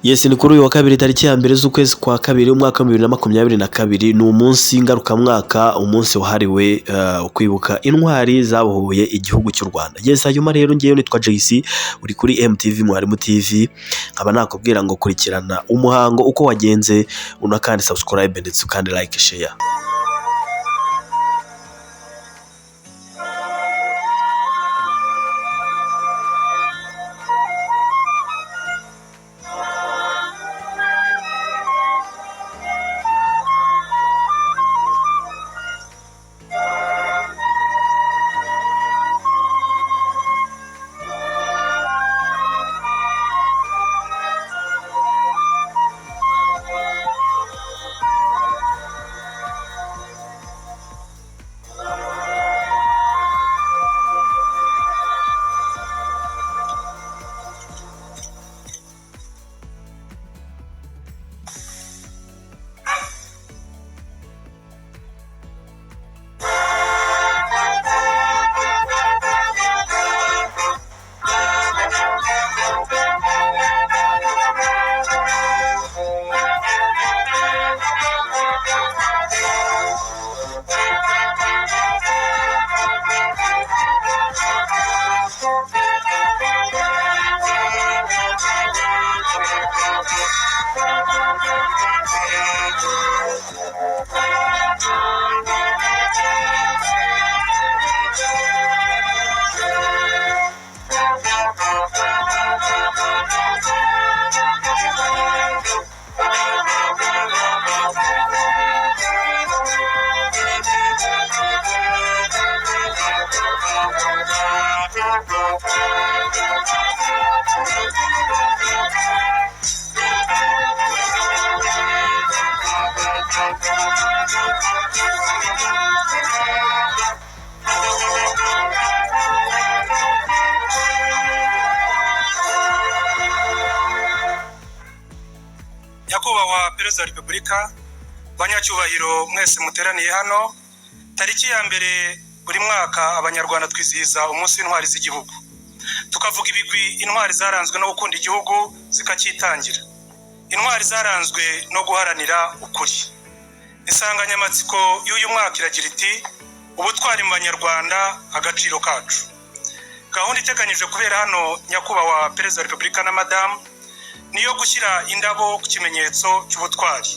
Yes, ni kuri uyu wa kabiri tariki ya mbere z'ukwezi kwa kabiri umwaka wa 2022 ni umunsi ngarukamwaka, umunsi wahariwe kwibuka intwari zabohoye igihugu cy'u Rwanda. Yes, hanyuma rero ngiye nitwa JC uri kuri MTV Mwarimu TV, nkaba nakubwira ngo kurikirana umuhango uko wagenze, unakandi subscribe ndetse kandi like share. Nyakubahwa Perezida wa Repubulika, banyacyubahiro mwese muteraniye hano, tariki ya mbere buri mwaka abanyarwanda twizihiza umunsi w'intwari z'igihugu, tukavuga ibigwi intwari zaranzwe no gukunda igihugu zikacyitangira, intwari zaranzwe no guharanira ukuri. Insanganyamatsiko y'uyu mwaka iragira iti ubutwari mu banyarwanda, agaciro kacu. Gahunda iteganyije kubera hano Nyakubahwa Perezida wa Repubulika na Madamu niyo gushyira indabo ku kimenyetso cy'ubutwari.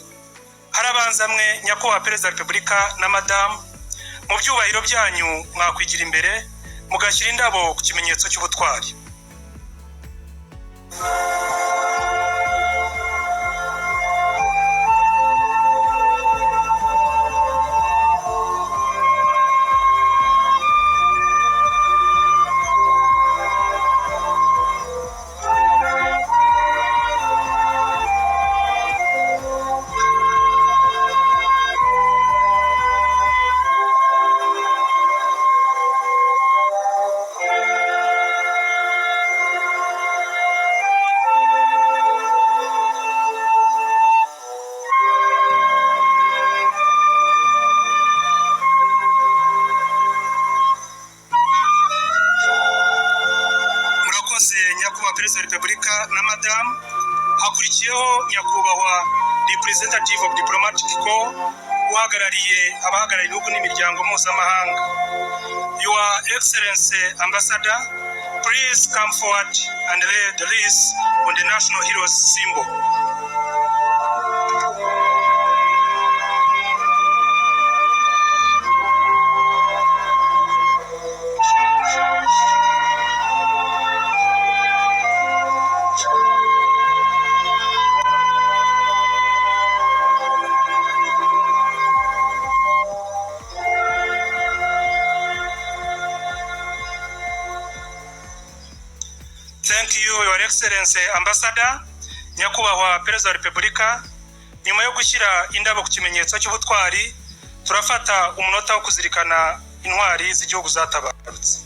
Harabanza mwe Nyakubahwa Perezida wa Repubulika na Madamu, mu byubahiro byanyu mwakwigira imbere mugashyira indabo ku kimenyetso cy'ubutwari. Nyakubahwa Perezida wa Repubulika na Madamu, hakurikiyeho Nyakubahwa Representative of Diplomatic Corps uhagarariye abahagarariye ibihugu n'imiryango mpuzamahanga. Your Excellency Ambassador, please come forward and lay the wreath on the national heroes symbol. Thank you, Your Excellency Ambassador. Nyakubahwa Perezida wa Repubulika, nyuma yo gushyira indabo ku kimenyetso cy'ubutwari, turafata umunota wo kuzirikana intwari z'igihugu zatabarutse.